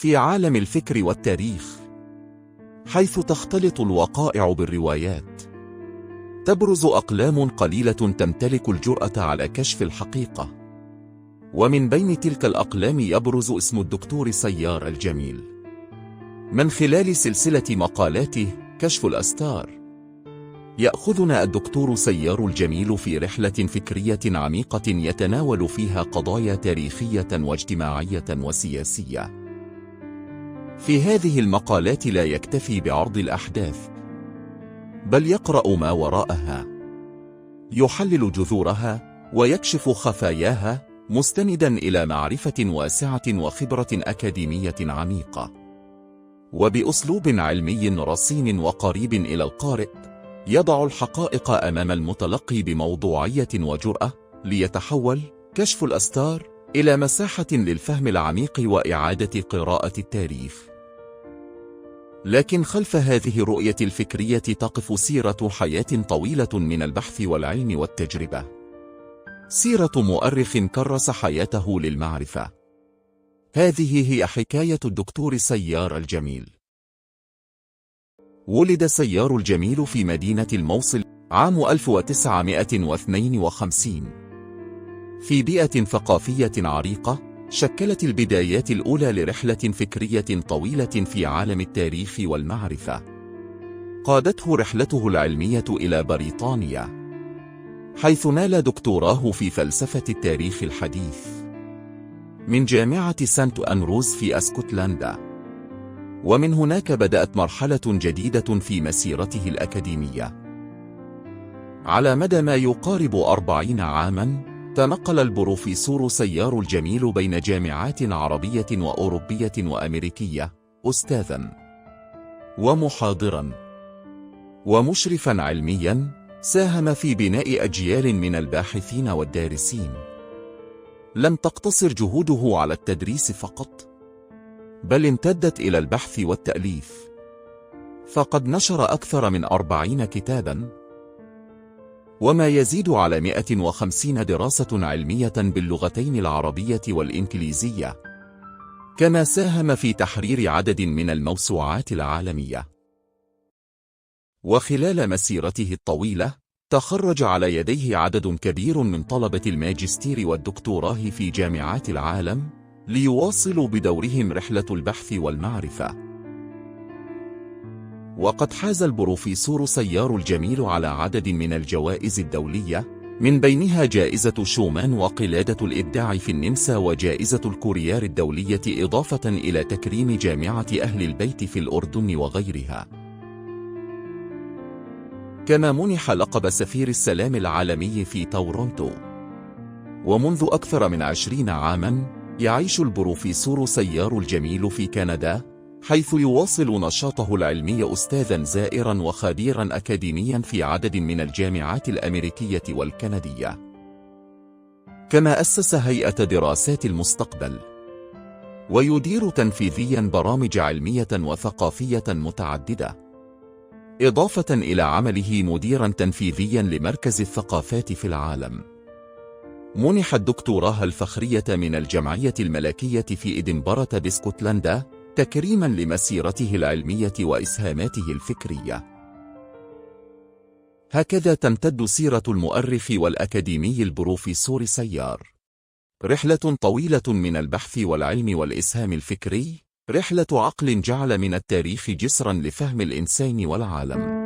في عالم الفكر والتاريخ، حيث تختلط الوقائع بالروايات، تبرز أقلام قليلة تمتلك الجرأة على كشف الحقيقة. ومن بين تلك الأقلام يبرز اسم الدكتور سيار الجميل من خلال سلسلة مقالاته كشف الأستار. يأخذنا الدكتور سيار الجميل في رحلة فكرية عميقة يتناول فيها قضايا تاريخية واجتماعية وسياسية. في هذه المقالات لا يكتفي بعرض الأحداث، بل يقرأ ما وراءها، يحلل جذورها ويكشف خفاياها، مستندا إلى معرفة واسعة وخبرة أكاديمية عميقة. وبأسلوب علمي رصين وقريب إلى القارئ، يضع الحقائق أمام المتلقي بموضوعية وجرأة، ليتحول كشف الأستار إلى مساحة للفهم العميق وإعادة قراءة التاريخ. لكن خلف هذه الرؤية الفكرية تقف سيرة حياة طويلة من البحث والعلم والتجربة، سيرة مؤرخ كرس حياته للمعرفة. هذه هي حكاية الدكتور سيار الجميل. ولد سيار الجميل في مدينة الموصل عام 1952 في بيئة ثقافية عريقة شكلت البدايات الأولى لرحلة فكرية طويلة في عالم التاريخ والمعرفة. قادته رحلته العلمية إلى بريطانيا، حيث نال دكتوراه في فلسفة التاريخ الحديث من جامعة سانت أنروز في اسكتلندا. ومن هناك بدأت مرحلة جديدة في مسيرته الأكاديمية. على مدى ما يقارب 40 عاماً تنقل البروفيسور سيار الجميل بين جامعات عربية وأوروبية وأمريكية، أستاذاً ومحاضراً ومشرفاً علمياً، ساهم في بناء أجيال من الباحثين والدارسين. لم تقتصر جهوده على التدريس فقط، بل امتدت إلى البحث والتأليف، فقد نشر أكثر من 40 كتاباً وما يزيد على 150 دراسة علمية باللغتين العربية والإنجليزية، كما ساهم في تحرير عدد من الموسوعات العالمية. وخلال مسيرته الطويلة تخرج على يديه عدد كبير من طلبة الماجستير والدكتوراه في جامعات العالم، ليواصلوا بدورهم رحلة البحث والمعرفة. وقد حاز البروفيسور سيار الجميل على عدد من الجوائز الدولية، من بينها جائزة شومان وقلادة الإبداع في النمسا وجائزة الكوريار الدولية، إضافة إلى تكريم جامعة أهل البيت في الأردن وغيرها. كما منح لقب سفير السلام العالمي في تورونتو. ومنذ أكثر من 20 عاماً يعيش البروفيسور سيار الجميل في كندا، حيث يواصل نشاطه العلمي أستاذاً زائراً وخبيراً أكاديمياً في عدد من الجامعات الأمريكية والكندية. كما أسس هيئة دراسات المستقبل، ويدير تنفيذياً برامج علمية وثقافية متعددة، إضافة إلى عمله مديراً تنفيذياً لمركز الثقافات في العالم. منح الدكتوراه الفخرية من الجمعية الملكية في إدنبرة باسكتلندا، تكريماً لمسيرته العلمية وإسهاماته الفكرية. هكذا تمتد سيرة المؤرخ والأكاديمي البروفيسور سيار، رحلة طويلة من البحث والعلم والإسهام الفكري، رحلة عقل جعل من التاريخ جسراً لفهم الإنسان والعالم.